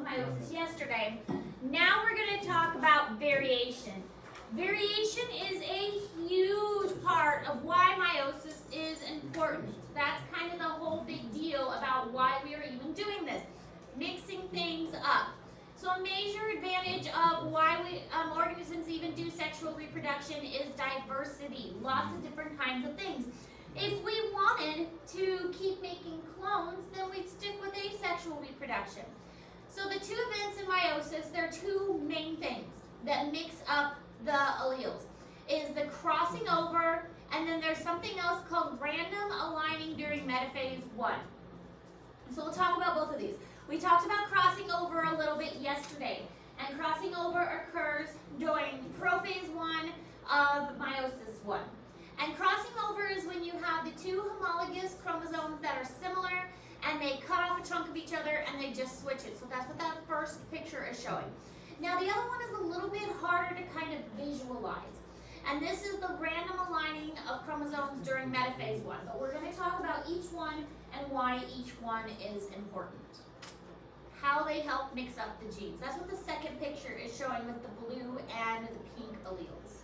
meiosis yesterday. Now we're going to talk about variation. Variation is a huge part of why meiosis is important. That's kind of the whole big deal about why we are even doing this, mixing things up. So a major advantage of why organisms even do sexual reproduction is diversity, lots of different kinds of things. If we wanted to keep making clones, then we'd stick with asexual reproduction. So the two events in meiosis, there are two main things that mix up the alleles. Is the crossing over, and then there's something else called random aligning during metaphase 1. So we'll talk about both of these. We talked about crossing over a little bit yesterday, and crossing over occurs during prophase 1 of meiosis 1. And crossing over is when you have the two homologous chromosomes that are similar, and they cut off a chunk of each other and they just switch it. So that's what that first picture is showing. Now the other one is a little bit harder to kind of visualize. And this is the random aligning of chromosomes during metaphase 1. But we're going to talk about each one and why each one is important. How they help mix up the genes. That's what the second picture is showing with the blue and the pink alleles.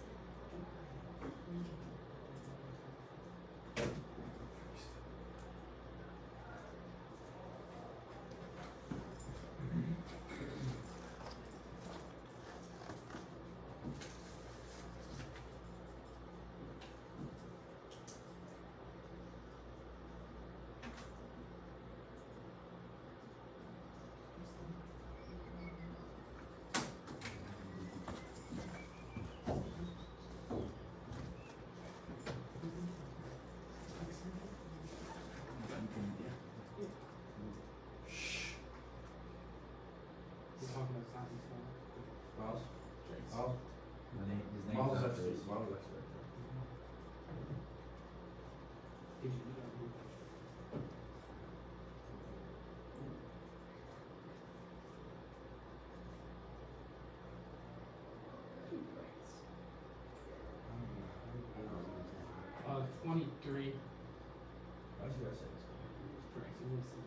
Uh, 23. I was gonna say this. Correct. So we'll see.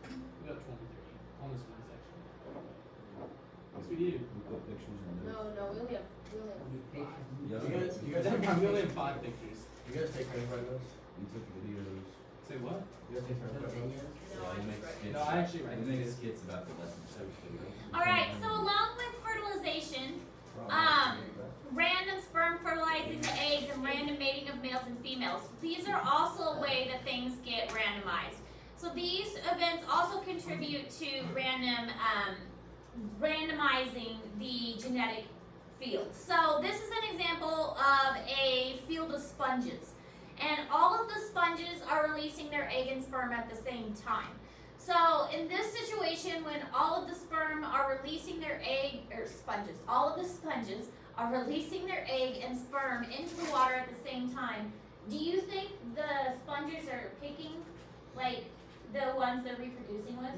We got 23 on this one section. Yes, we do. We put pictures on this. No, we only have You guys, We only have 5 pictures. you guys take credit for those? You took videos. Say what? You guys take credit for those? No, I just read. No, I actually read He makes it. skits about the lessons. Alright, so along with fertilization, random sperm fertilizing the eggs and random mating of males and females. These are also a way that things get randomized. So these events also contribute to randomizing the genetic field. So this is an example of a field of sponges. And all of the sponges are releasing their egg and sperm at the same time. So in this situation, when all of the sperm are releasing their egg, all of the sponges are releasing their egg and sperm into the water at the same time, do you think the sponges are picking, like, the ones they're reproducing with?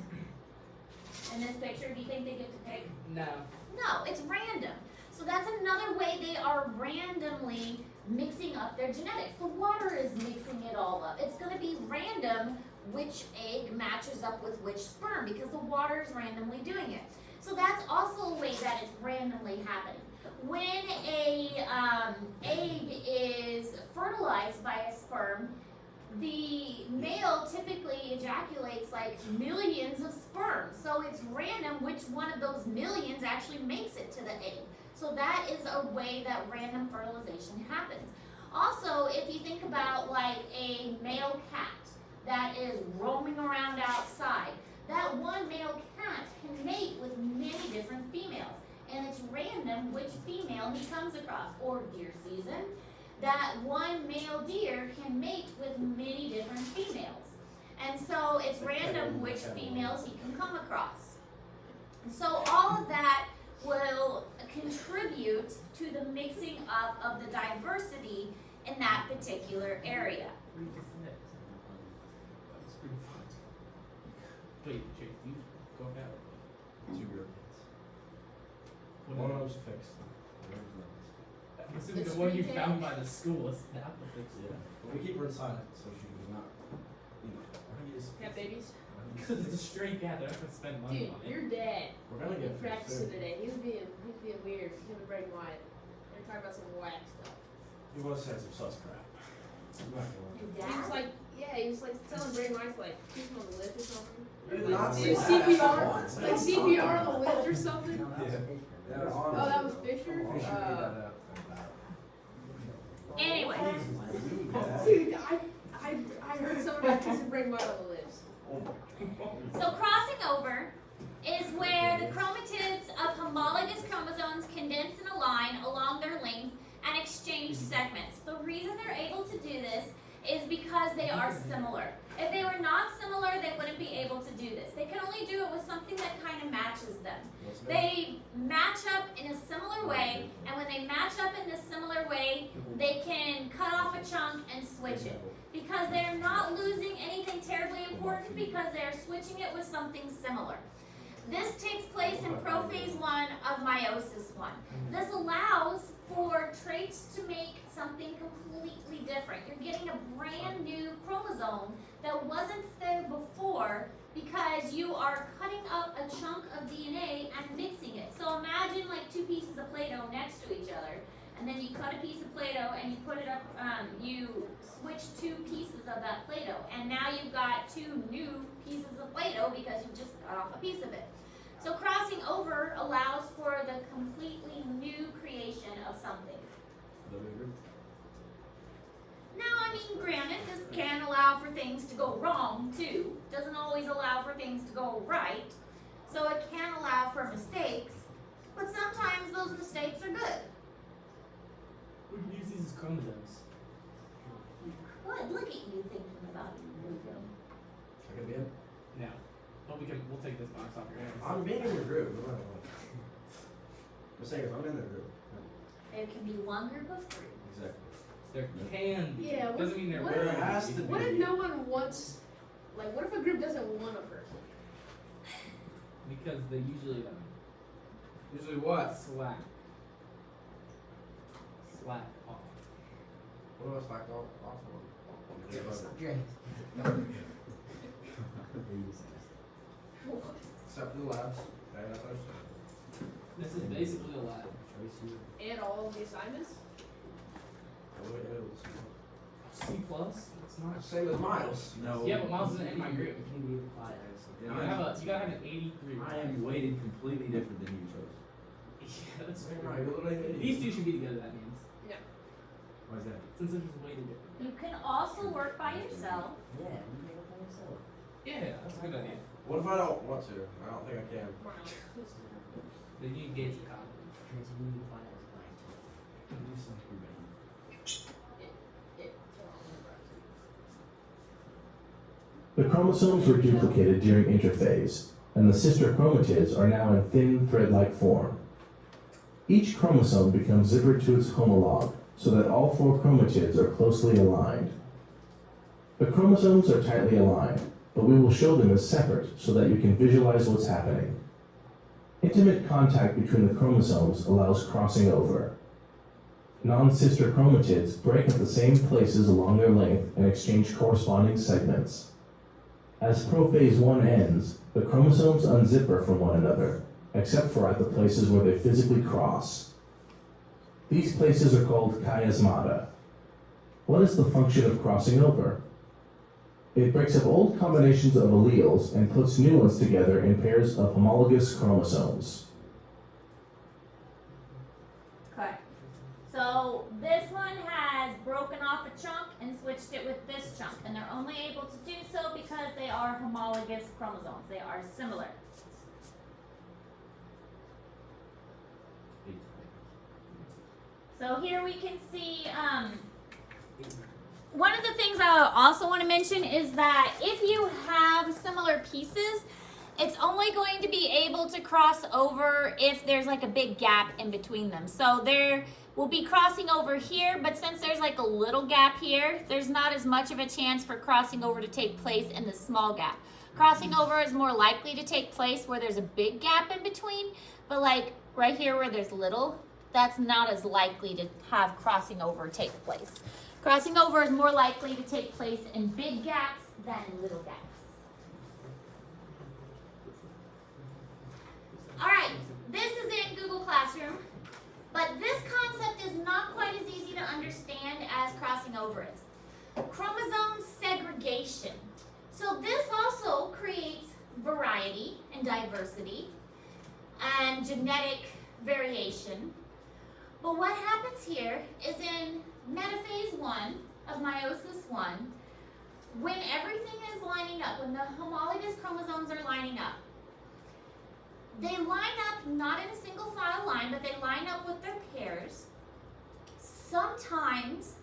In this picture, do you think they get to pick? No. No, it's random. So that's another way they are randomly mixing up their genetics. The water is mixing it all up. It's going to be random which egg matches up with which sperm because the water is randomly doing it. So that's also a way that it's randomly happening. When a egg is fertilized by a sperm, the male typically ejaculates like millions of sperm. So it's random which one of those millions actually makes it to the egg. So that is a way that random fertilization happens. Also, if you think about like a male cat that is roaming around outside, that one male cat can mate with many different females. And it's random which female he comes across. Or deer season, that one male deer can mate with many different females. And so it's random which females he can come across. So all of that will contribute to the mixing up of the diversity in that particular area. That's pretty fun. Wait, Jake, you go back. Two real kids. What One else? of them's fixed. The other's not. This is the one you found by the school. It's not the fix. Yeah. But we keep her inside so she does not, you know. You have babies? Because it's a straight gap. They're not gonna spend money Dude, on it. your dad We're gonna in get practice fixed. today. He was being weird. He was Bray Wyatt. They're talking about some whack stuff. He was saying some sus crap. I'm not Your He was dad? like, yeah, he was like telling Bray Wyatt to like kiss him on the lip or something. You did not Do say that. CPR, Once. like CPR on the lips or something. Yeah. Oh, that was Fisher. Fisher made that up. Anyway, Dude, I heard someone about kissing Bray Wyatt on the lips. so crossing over is where the chromatids of homologous chromosomes condense and align along their length and exchange segments. The reason they're able to do this is because they are similar. If they were not similar, they wouldn't be able to do this. They can only do it with something that kind of matches them. They match up in a similar way, and when they match up in this similar way, they can cut off a chunk and switch it. Because they're not losing anything terribly important because they're switching it with something similar. This takes place in prophase 1 of meiosis 1. This allows for traits to make something completely different. You're getting a brand new chromosome that wasn't there before because you are cutting up a chunk of DNA and mixing it. So imagine like two pieces of Play-Doh next to each other, and then you cut a piece of Play-Doh and you put it up, you switch two pieces of that Play-Doh, and now you've got two new pieces of Play-Doh because you just cut off a piece of it. So crossing over allows for the completely new creation of something. Now, I mean, granted, this can allow for things to go wrong too. Doesn't always allow for things to go right. So it can allow for mistakes, but sometimes those mistakes are good. We can use these as chromosomes. Good, look at you thinking about it, Lugo. I can be in. Now, but we'll take this box off your hands. I'm being in your group. No matter what. I'm saying if I'm in the group. There can be one group of three. Exactly. There can be. Yeah, Doesn't mean there what will if- be. There has to be. What if no one wants, like, what if a group doesn't want a person? Because they usually Usually what? slack. Slack off. What do I slack off on? Except for the labs. Okay, that's what I This is basically a lab. And all of the assignments? said. C plus? It's not. Same as Miles. No. Yeah, but Miles isn't in my group. You Yeah, gotta have an 83. I am weighted completely different than you chose. Yeah, that's Same right. right. You're literally These two should be together, that means. Why is that? Since they're just weighted different. You can also work by yourself. Yeah, that's a good idea. What if I don't want to? I don't think I can. Then you engage the cop. The chromosomes were duplicated during interphase, and the sister chromatids are now in thin thread-like form. Each chromosome becomes zippered to its homologue, so that all four chromatids are closely aligned. The chromosomes are tightly aligned, but we will show them as separate so that you can visualize what's happening. Intimate contact between the chromosomes allows crossing over. Non-sister chromatids break at the same places along their length and exchange corresponding segments. As prophase 1 ends, the chromosomes unzipper from one another, except for at the places where they physically cross. These places are called chiasmata. What is the function of crossing over? It breaks up old combinations of alleles and puts new ones together in pairs of homologous chromosomes. Okay. So this one has broken off a chunk and switched it with this chunk, and they're only able to do so because they are homologous chromosomes. They are similar. So here we can see, one of the things I also want to mention is that if you have similar pieces, it's only going to be able to cross over if there's like a big gap in between them. So there will be crossing over here, but since there's like a little gap here, there's not as much of a chance for crossing over to take place in the small gap. Crossing over is more likely to take place where there's a big gap in between, but like right here where there's little, that's not as likely to have crossing over take place. Crossing over is more likely to take place in big gaps than little gaps. Alright, this is in Google Classroom, but this concept is not quite as easy to understand as crossing over is. Chromosome segregation. So this also creates variety and diversity and genetic variation. But what happens here is in metaphase 1 of meiosis 1, when everything is lining up, when the homologous chromosomes are lining up, they line up not in a single file line, but they line up with their pairs. Sometimes,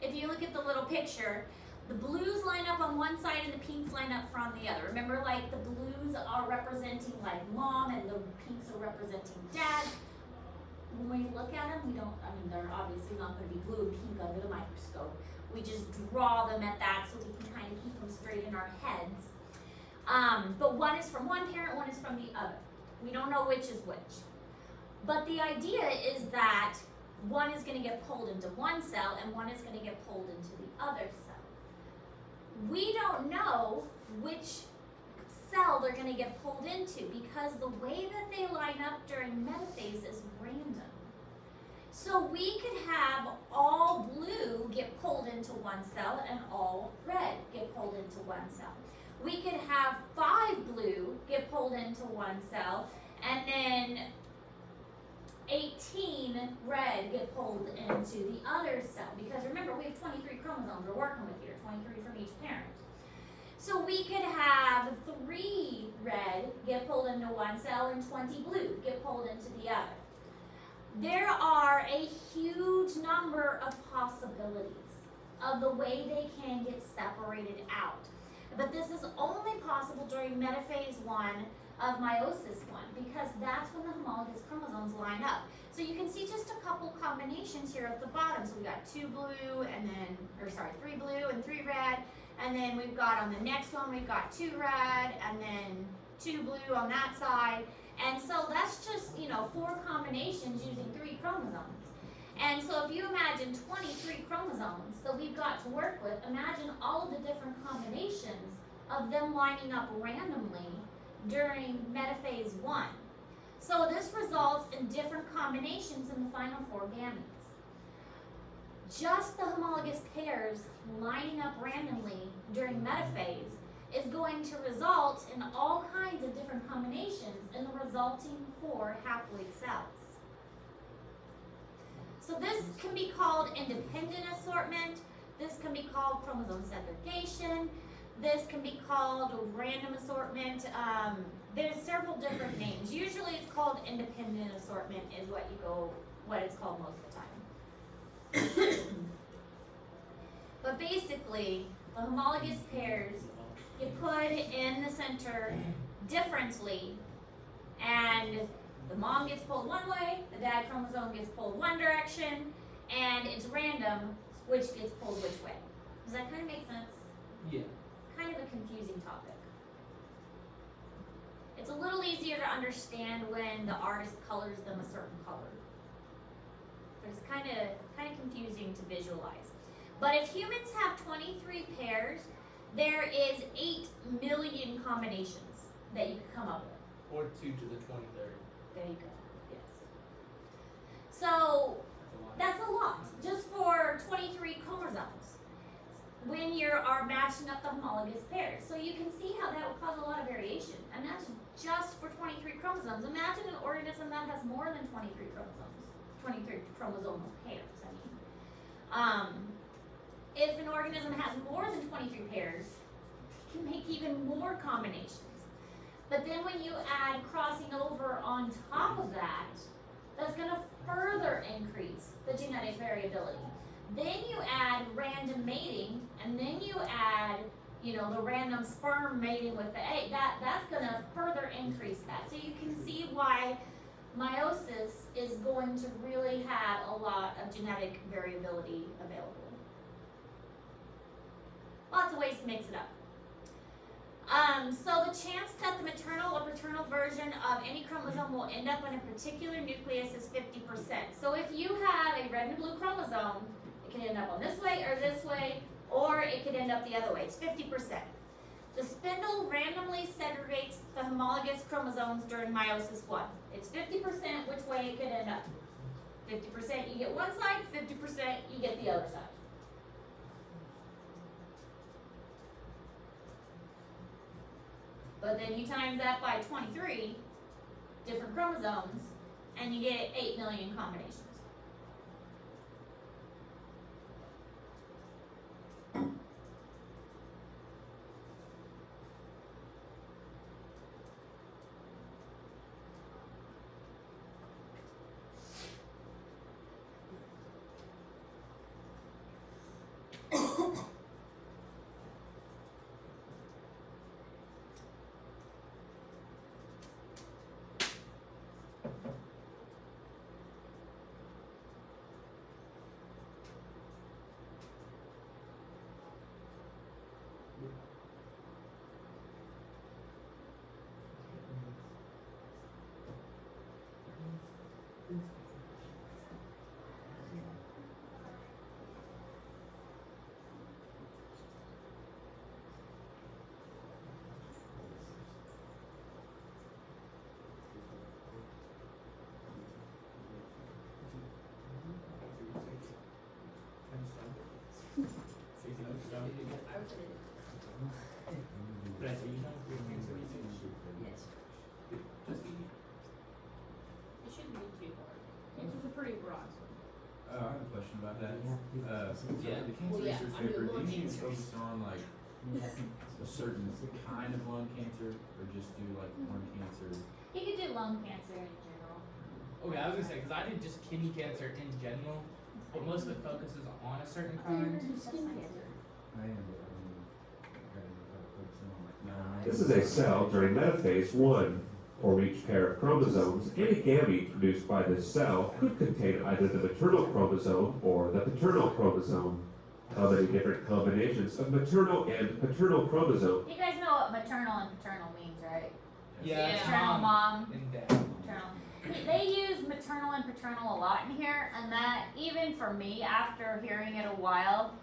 if you look at the little picture, the blues line up on one side and the pinks line up from the other. Remember, like the blues are representing like mom and the pinks are representing dad. When we look at them, they're obviously not going to be blue and pink under the microscope. We just draw them at that so we can kind of keep them straight in our heads. But one is from one parent, one is from the other. We don't know which is which. But the idea is that one is going to get pulled into one cell and one is going to get pulled into the other cell. We don't know which cell they're going to get pulled into because the way that they line up during metaphase is random. So we could have all blue get pulled into one cell and all red get pulled into one cell. We could have 5 blue get pulled into one cell and then 18 red get pulled into the other cell. Because remember, we have 23 chromosomes we're working with here, 23 from each parent. So we could have 3 red get pulled into one cell and 20 blue get pulled into the other. There are a huge number of possibilities of the way they can get separated out. But this is only possible during metaphase 1 of meiosis 1 because that's when the homologous chromosomes line up. So you can see just a couple combinations here at the bottom. So we got 2 blue and then, 3 blue and 3 red. And then we've got on the next one, we've got 2 red and then 2 blue on that side. And so that's just, 4 combinations using 3 chromosomes. And so if you imagine 23 chromosomes that we've got to work with, imagine all of the different combinations of them lining up randomly during metaphase 1. So this results in different combinations in the final 4 gametes. Just the homologous pairs lining up randomly during metaphase is going to result in all kinds of different combinations in the resulting 4 haploid cells. So this can be called independent assortment. This can be called chromosome segregation. This can be called random assortment. There's several different names. Usually it's called independent assortment is what it's called most of the time. But basically, the homologous pairs get put in the center differently, and the mom gets pulled one way, the dad chromosome gets pulled one direction, and it's random which gets pulled which way. Does that kind of make sense? Yeah. Kind of a confusing topic. It's a little easier to understand when the artist colors them a certain color. But it's kind of confusing to visualize. But if humans have 23 pairs, there is 8 million combinations that you could come up with. Or 2 to the 23rd. There you go. Yes. So That's a lot. that's a lot, just for 23 chromosomes when you are matching up the homologous pairs. So you can see how that would cause a lot of variation. Imagine just for 23 chromosomes. Imagine an organism that has more than 23 chromosomes, 23 chromosomal pairs, if an organism has more than 23 pairs, it can make even more combinations. But then when you add crossing over on top of that, that's going to further increase the genetic variability. Then you add random mating, and then you add, the random sperm mating with the egg. That's going to further increase that. So you can see why meiosis is going to really have a lot of genetic variability available. Lots of ways to mix it up. So the chance that the maternal or paternal version of any chromosome will end up in a particular nucleus is 50%. So if you have a red and blue chromosome, it can end up on this way, or it could end up the other way. It's 50%. The spindle randomly segregates the homologous chromosomes during meiosis 1. It's 50% which way it could end up. 50% you get one side, 50% you get the other side. But then you times that by 23 different chromosomes, and you get 8 million combinations. Did I say you don't do cancer research? Yes. Just eat. It shouldn't be too hard. It's a pretty broad. I have a question about that. Yeah. The cancer Well, yeah, research I'm doing paper, lung do you cancer. focus on like a certain kind of lung cancer, or just do like lung cancer? You could do lung cancer in general. Okay, I was gonna say, because I did just kidney cancer in general, but most of it focuses on a certain kind. Skin cancer. I am, but I don't know. I gotta focus on like melanoma. This is a cell during metaphase 1. For each pair of chromosomes, any gamete produced by this cell could contain either the maternal chromosome or the paternal chromosome. How many different combinations of maternal and paternal chromosome? You guys know what maternal and paternal means, right? Yeah, it's Maternal mom, and dad. paternal. They use maternal and paternal a lot in here, and that even for me, after hearing it a while,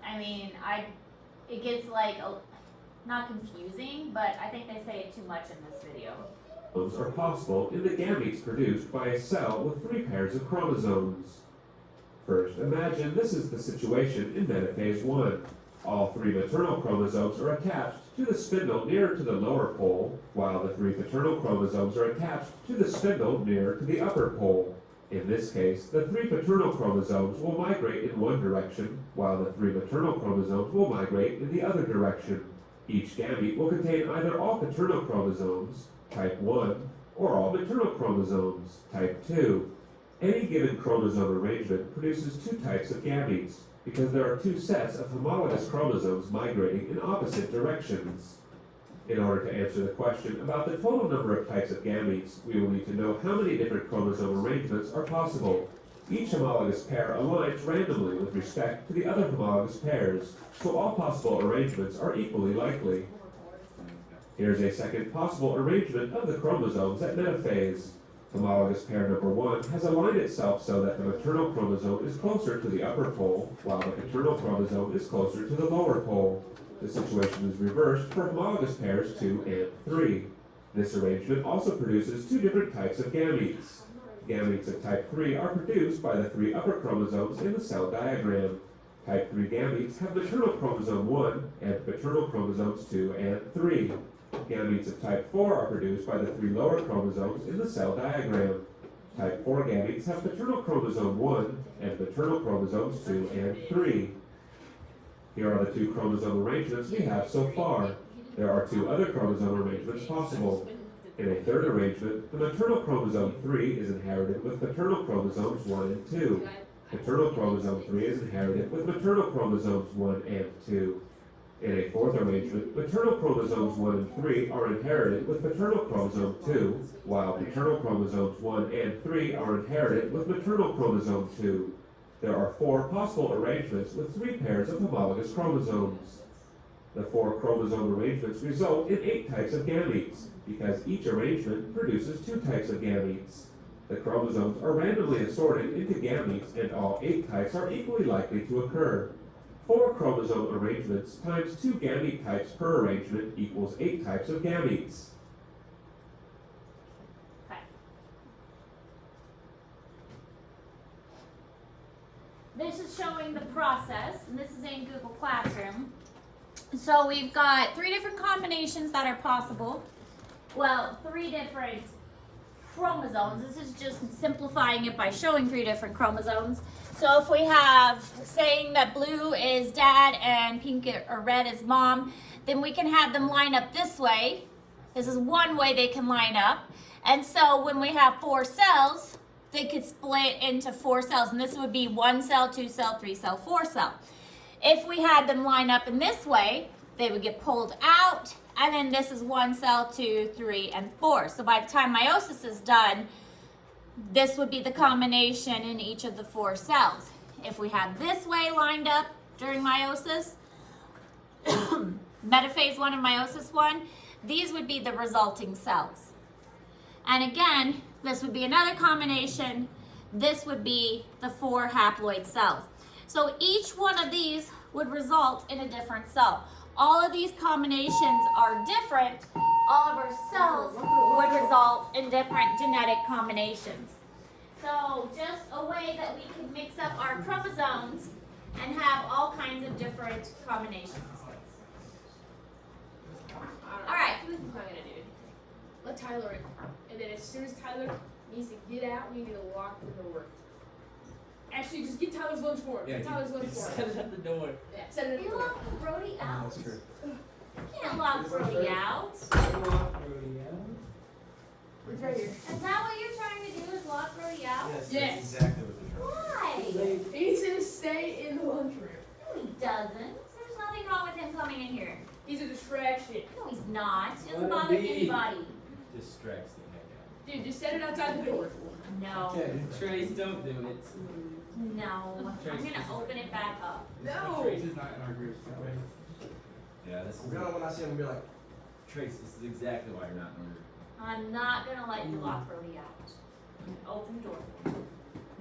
I mean, it gets like not confusing, but I think they say it too much in this video. Are possible in the gametes produced by a cell with 3 pairs of chromosomes. First, imagine this is the situation in metaphase 1. All 3 maternal chromosomes are attached to the spindle nearer to the lower pole, while the 3 paternal chromosomes are attached to the spindle nearer to the upper pole. In this case, the 3 paternal chromosomes will migrate in one direction, while the 3 maternal chromosomes will migrate in the other direction. Each gamete will contain either all paternal chromosomes, type 1, or all maternal chromosomes, type 2. Any given chromosome arrangement produces 2 types of gametes, because there are 2 sets of homologous chromosomes migrating in opposite directions. In order to answer the question about the total number of types of gametes, we will need to know how many different chromosome arrangements are possible. Each homologous pair aligns randomly with respect to the other homologous pairs, so all possible arrangements are equally likely. Here's a second possible arrangement of the chromosomes at metaphase. Homologous pair number 1 has aligned itself so that the maternal chromosome is closer to the upper pole, while the paternal chromosome is closer to the lower pole. The situation is reversed for homologous pairs 2 and 3. This arrangement also produces 2 different types of gametes. Gametes of type 3 are produced by the 3 upper chromosomes in the cell diagram. Type 3 gametes have maternal chromosome 1 and paternal chromosomes 2 and 3. Gametes of type 4 are produced by the 3 lower chromosomes in the cell diagram. Type 4 gametes have paternal chromosome 1 and maternal chromosomes 2 and 3. Here are the 2 chromosome arrangements we have so far. There are 2 other chromosome arrangements possible. In a third arrangement, the maternal chromosome 3 is inherited with paternal chromosomes 1 and 2. Paternal chromosome 3 is inherited with maternal chromosomes 1 and 2. In a fourth arrangement, maternal chromosomes 1 and 3 are inherited with paternal chromosome 2, while paternal chromosomes 1 and 3 are inherited with maternal chromosome 2. There are 4 possible arrangements with 3 pairs of homologous chromosomes. The 4 chromosome arrangements result in 8 types of gametes, because each arrangement produces 2 types of gametes. The chromosomes are randomly assorted into gametes, and all 8 types are equally likely to occur. 4 chromosome arrangements times 2 gamete types per arrangement equals 8 types of gametes. This is showing the process, and this is in Google Classroom. So we've got 3 different combinations that are possible. Well, 3 different chromosomes. This is just simplifying it by showing 3 different chromosomes. So if we have, saying that blue is dad and pink or red is mom, then we can have them line up this way. This is one way they can line up. And so when we have 4 cells, they could split into 4 cells, and this would be 1 cell, 2 cell, 3 cell, 4 cell. If we had them line up in this way, they would get pulled out, and then this is 1 cell, 2, 3, and 4. So by the time meiosis is done, this would be the combination in each of the 4 cells. If we had this way lined up during meiosis, metaphase 1 and meiosis 1, these would be the resulting cells. And again, this would be another combination. This would be the 4 haploid cells. So each one of these would result in a different cell. All of these combinations are different. All of our cells would result in different genetic combinations. So just a way that we can mix up our chromosomes and have all kinds of different combinations. All right. This is what I'm gonna do. Let Tyler in, and then as soon as Tyler needs to get out, we need to lock the door. Actually, just get Tyler's lunch for him. Yeah, Get Tyler's lunch for set him. it at the door. Yeah, set it at the You door. lock Brody out. That's true. You can't lock Brody out. It's right here. Is that what you're trying to do, is lock Brody out? Yes. exactly what they're Why? He's gonna stay in the lunchroom. No, he doesn't. There's nothing wrong with him coming in here. He's a distraction. No, he's not. He doesn't bother anybody. Distracts the heck out. Dude, just set it outside the door. No. Trace, don't do it. No. I'm gonna open it back up. No. Trace is not in our group. So. Yeah, this I'm gonna, when I see him, be like, Trace, this is exactly why you're not in order. I'm not gonna let you lock Brody out. I'm gonna open the door for you.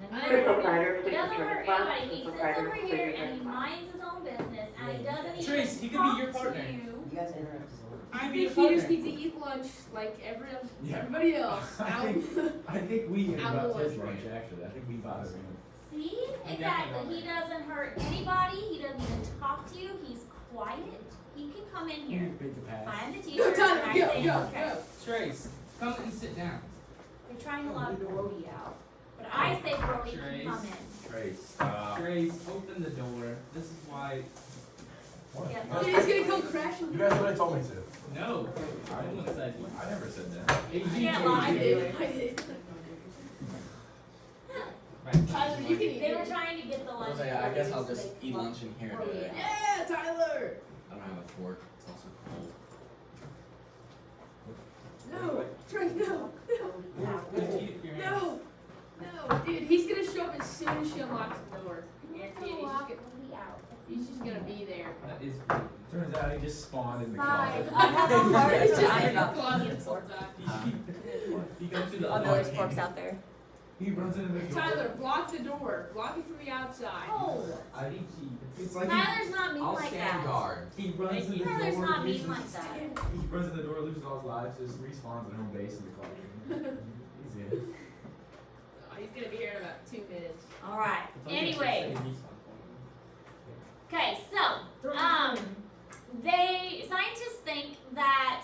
And then Critical He doesn't hurt anybody. He sits over here and he minds his own business and he doesn't even Trace, he could be talk your partner. to you. You guys interrupt his order. I I be a think he just partner. needs to eat lunch like Yeah. everybody else. I think we Out of interrupt his lunch lunch, actually. I think we bother him. See? I'm Exactly. definitely He doesn't hurt anybody. He doesn't even talk to you. He's quiet. He can come in here. Big to pass. I'm the Go, teacher and Tyler, I go, say go, it's okay. go. Trace, come and sit down. They're trying to lock Brody out. But I say Brody can Trace. come in. Trace, stop. Trace, open the door. This is why. what? Yeah. You Dude, guys- he's gonna come crashing. You guys already told me to. No. I didn't say I never said that. Yeah, well, I did. I did. Right. Tyler, you can eat. They were trying to get the lunch. Okay, I guess I'll so just they eat could lunch in here lock Brody today. out. Yeah, Tyler. I don't have a fork. It's also cold. No, Trey, no, Good to eat your hands. no, no, dude. He's gonna show up as soon as she unlocks the door. You're Yeah, gonna dude, lock Brody out. he's just gonna be there. That is. Turns out he just spawned in the Bye. closet. I have a heart It's just attack. in the closet sometimes. You go to the Oh, other. no, there's forks out there. He runs into the door. Tyler, block the door. Block it from the outside. Oh, I think It's like Tyler's not mean I'll like stand that. guard. he runs in the door. Tyler's not mean loses- like that. He runs in the door, loses all his lives, just respawns at home base in the closet. He's in. Oh, he's gonna be here in about 2 minutes. All right. Anyways. Okay, so scientists think that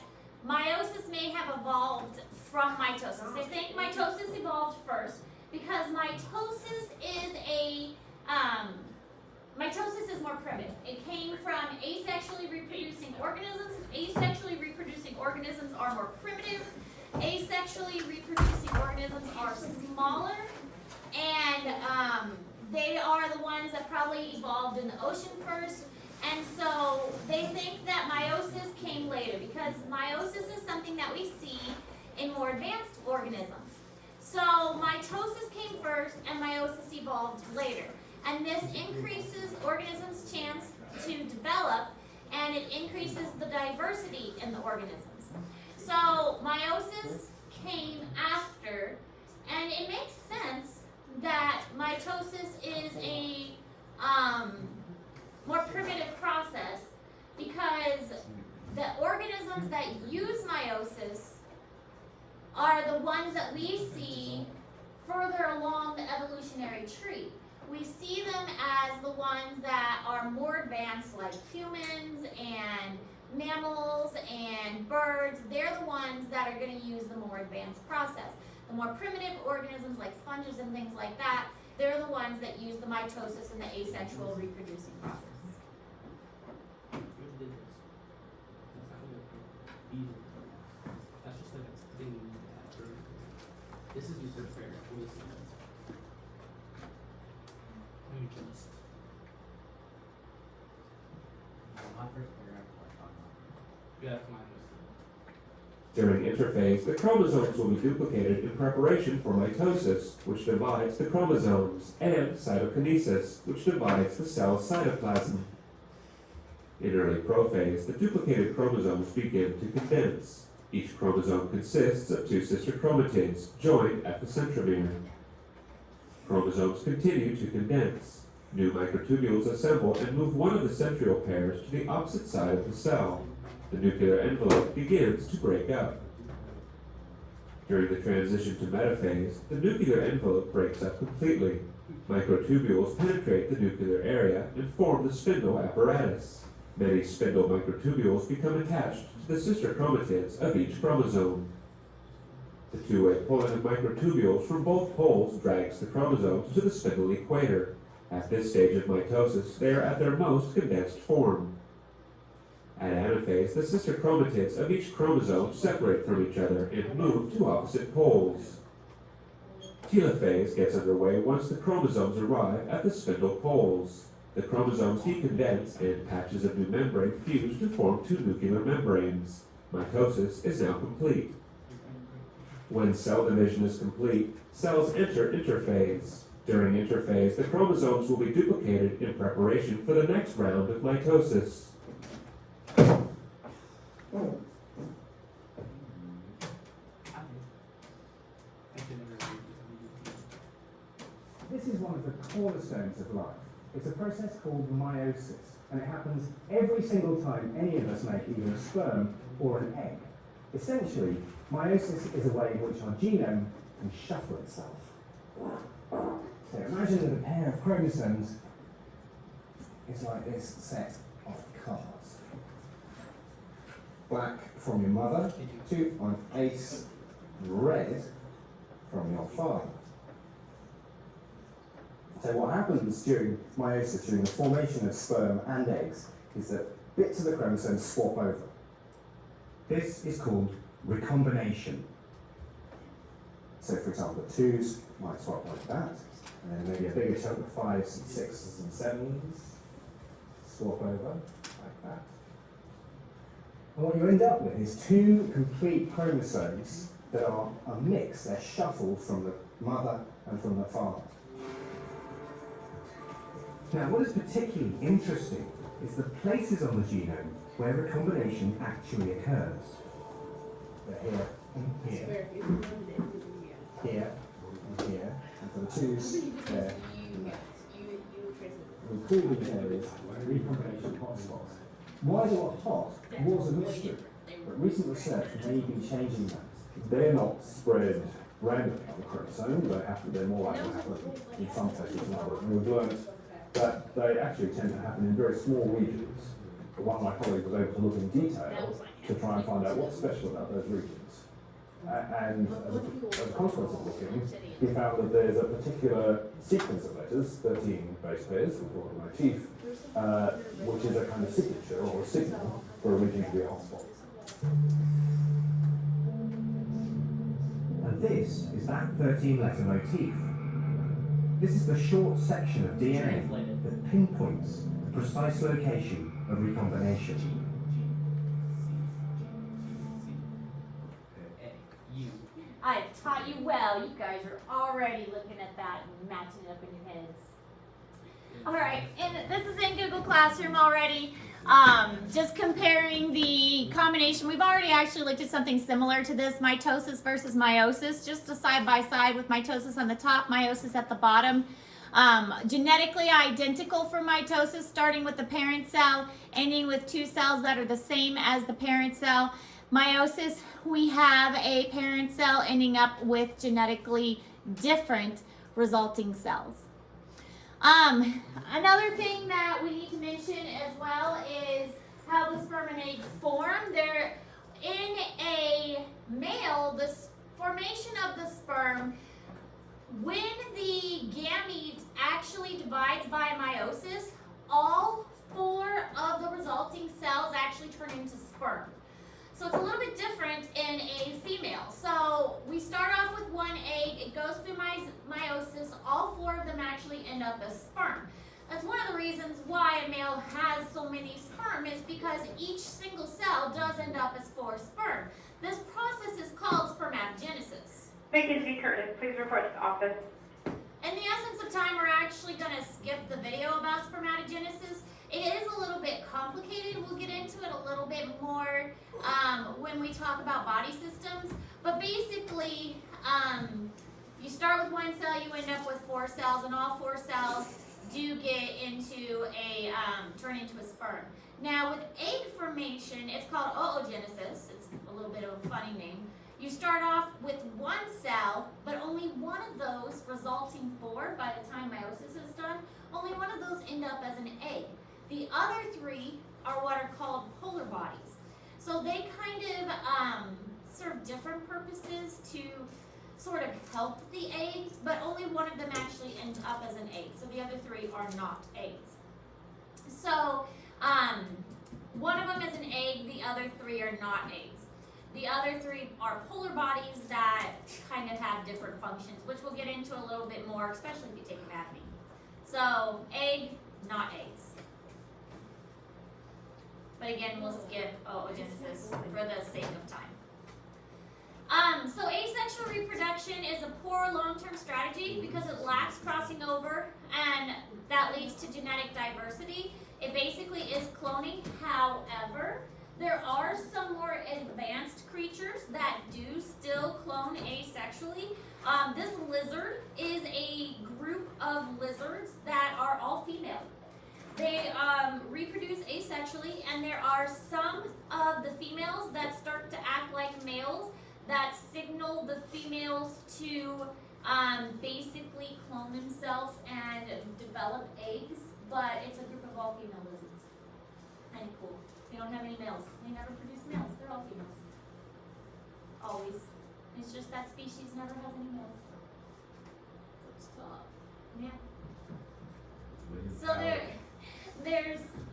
meiosis may have evolved from mitosis. They think mitosis evolved first because mitosis is more primitive. It came from asexually reproducing organisms. Asexually reproducing organisms are more primitive. Asexually reproducing organisms are smaller, and they are the ones that probably evolved in the ocean first. And so they think that meiosis came later because meiosis is something that we see in more advanced organisms. So mitosis came first and meiosis evolved later. And this increases organisms' chance to develop, and it increases the diversity in the organisms. So meiosis came after, and it makes sense that mitosis is more primitive process because the organisms that use meiosis are the ones that we see further along the evolutionary tree. We see them as the ones that are more advanced, like humans and mammals and birds. They're the ones that are going to use the more advanced process. The more primitive organisms like sponges and things like that, they're the ones that use the mitosis and the asexual reproducing process. We already did this. That's not gonna be easy. That's just like a thing we need to have for. This is your first paragraph. We'll listen to it. Let me just. My first paragraph was like talking about. Yeah, that's mine. During interphase, the chromosomes will be duplicated in preparation for mitosis, which divides the chromosomes, and cytokinesis, which divides the cell's cytoplasm. In early prophase, the duplicated chromosomes begin to condense. Each chromosome consists of 2 sister chromatids, joined at the centromere. Chromosomes continue to condense. New microtubules assemble and move one of the centriole pairs to the opposite side of the cell. The nuclear envelope begins to break up. During the transition to metaphase, the nuclear envelope breaks up completely. Microtubules penetrate the nuclear area and form the spindle apparatus. Many spindle microtubules become attached to the sister chromatids of each chromosome. The two-way pulling of microtubules from both poles drags the chromosomes to the spindle equator. At this stage of mitosis, they are at their most condensed form. At anaphase, the sister chromatids of each chromosome separate from each other and move to opposite poles. Telophase gets underway once the chromosomes arrive at the spindle poles. The chromosomes decondense and patches of new membrane fuse to form 2 nuclear membranes. Mitosis is now complete. When cell division is complete, cells enter interphase. During interphase, the chromosomes will be duplicated in preparation for the next round of mitosis. This is one of the cornerstones of life. It's a process called meiosis, and it happens every single time any of us make either a sperm or an egg. Essentially, meiosis is a way in which our genome can shuffle itself. So imagine that a pair of chromosomes is like this set of cards. Black from your mother, 2 on ace, red from your father. So what happens during meiosis, during the formation of sperm and eggs, is that bits of the chromosomes swap over. This is called recombination. So for example, the 2s might swap like that, and then maybe a bigger chunk of 5s and 6s and 7s swap over like that. And what you end up with is 2 complete chromosomes that are a mix, they're shuffled from the mother and from the father. Now, what is particularly interesting is the places on the genome where recombination actually occurs. They're here, and here, here, and here, and for the 2s, there. We call these areas recombination hotspots. Why they were hot was a mystery, but recent research may be changing that. They're not spread randomly on the chromosome, they're more likely to happen in some places than others. And we've learned that they actually tend to happen in very small regions. But one of my colleagues was able to look in detail to try and find out what's special about those regions. And as a consequence of looking, he found that there's a particular sequence of letters, 13 base pairs, we call it a motif, which is a kind of signature or a signal for a region to be a hotspot. And this is that 13-letter motif. This is the short section of DNA that pinpoints the precise location of recombination. I've taught you well. You guys are already looking at that and matching it up in your heads. All right, and this is in Google Classroom already. Just comparing the combination. We've already actually looked at something similar to this, mitosis versus meiosis, just a side by side with mitosis on the top, meiosis at the bottom. Genetically identical for mitosis, starting with the parent cell, ending with two cells that are the same as the parent cell. Meiosis, we have a parent cell ending up with genetically different resulting cells. Another thing that we need to mention as well is how the sperm and egg form. They're in a male, the formation of the sperm, when the gamete actually divides by meiosis, all 4 of the resulting cells actually turn into sperm. So it's a little bit different in a female. So we start off with one egg, it goes through meiosis, all 4 of them actually end up as sperm. That's one of the reasons why a male has so many sperm, is because each single cell does end up as 4 sperm. This process is called spermatogenesis. Mackenzie Curtis, please report to the office. In the essence of time, we're actually going to skip the video about spermatogenesis. It is a little bit complicated. We'll get into it a little bit more when we talk about body systems. But basically, you start with one cell, you end up with 4 cells, and all 4 cells do get into turn into a sperm. Now, with egg formation, it's called oogenesis. It's a little bit of a funny name. You start off with 1 cell, but only one of those resulting 4, by the time meiosis is done, only one of those end up as an egg. The other 3 are what are called polar bodies. So they kind of serve different purposes to sort of help the eggs, but only one of them actually ends up as an egg. So the other 3 are not eggs. So one of them is an egg, the other 3 are not eggs. The other 3 are polar bodies that kind of have different functions, which we'll get into a little bit more, especially if you take anatomy. So egg, not eggs. But again, we'll skip oogenesis for the sake of time. So asexual reproduction is a poor long-term strategy because it lacks crossing over, and that leads to genetic diversity. It basically is cloning. However, there are some more advanced creatures that do still clone asexually. This lizard is a group of lizards that are all female. They reproduce asexually, and there are some of the females that start to act like males that signal the females to basically clone themselves and develop eggs, but it's a group of all female lizards. Kind of cool. They don't have any males. They never produce males. They're all females. Always. It's just that species never has any males. It's tough. Yeah. So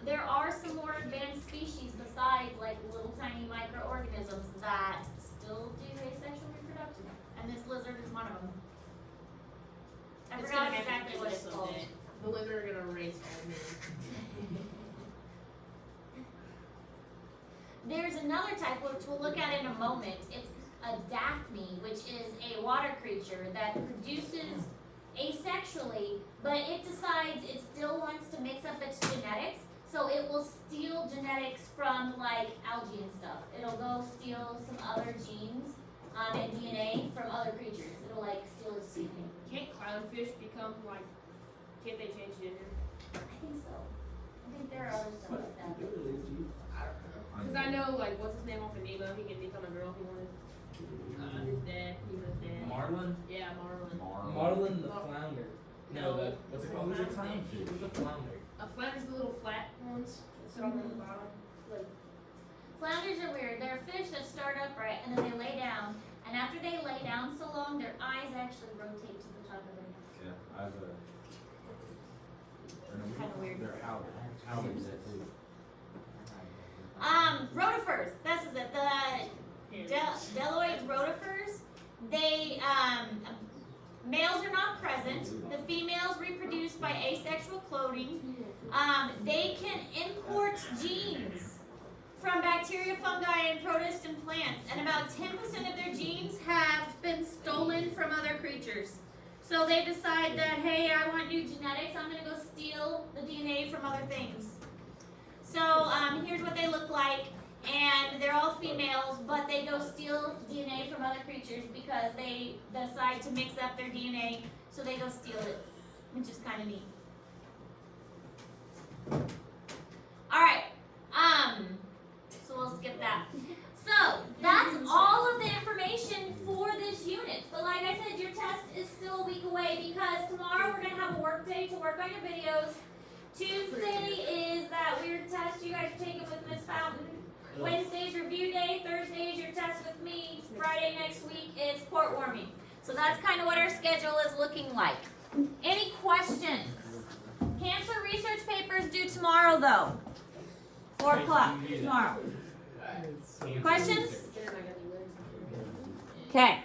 there are some more advanced species besides like little tiny microorganisms that still do asexual reproduction, and this lizard is one of them. I forgot exactly what it's called. The lizard are gonna race me. There's another type which we'll look at in a moment. It's a daphne, which is a water creature that produces asexually, but it decides it still wants to mix up its genetics, so it will steal genetics from like algae and stuff. It'll go steal some other genes and DNA from other creatures. It'll like steal its DNA. Can't clownfish become like? Can't they change gender? I think so. I think there are other stuff like that. Because I know, like, what's his name off of Nemo? He can become a girl if he wanted. His dad. Nemo's dad. Marlin? Yeah, Marlin. Marlin the flounder. No. What's it called? Who's a clownfish? Who's a flounder? A flounder is the little flat ones that sit on the bottom. Like, Flounders are weird. They're fish that start upright and then they lay down. And after they lay down so long, their eyes actually rotate to the top of their head. Yeah, I have a. Kind of weird. They're how is that too? Rotifers. This is it. The Deloitte rotifers. They males are not present. The females reproduce by asexual cloning. They can import genes from bacteria, fungi, and protists and plants, and about 10% of their genes have been stolen from other creatures. So they decide that, hey, I want new genetics, I'm gonna go steal the DNA from other things. So here's what they look like, and they're all females, but they go steal DNA from other creatures because they decide to mix up their DNA, so they go steal it. which is kind of neat. All right. So we'll skip that. So that's all of the information for this unit. But like I said, your test is still a week away because tomorrow we're gonna have a work day to work on your videos. Tuesday is that weird test you guys are taking with Miss Fountain. Wednesday's review day. Thursday is your test with me. Friday next week is court warming. So that's kind of what our schedule is looking like. Any questions? Cancer research paper is due tomorrow though. 4 o'clock tomorrow. Questions? Okay.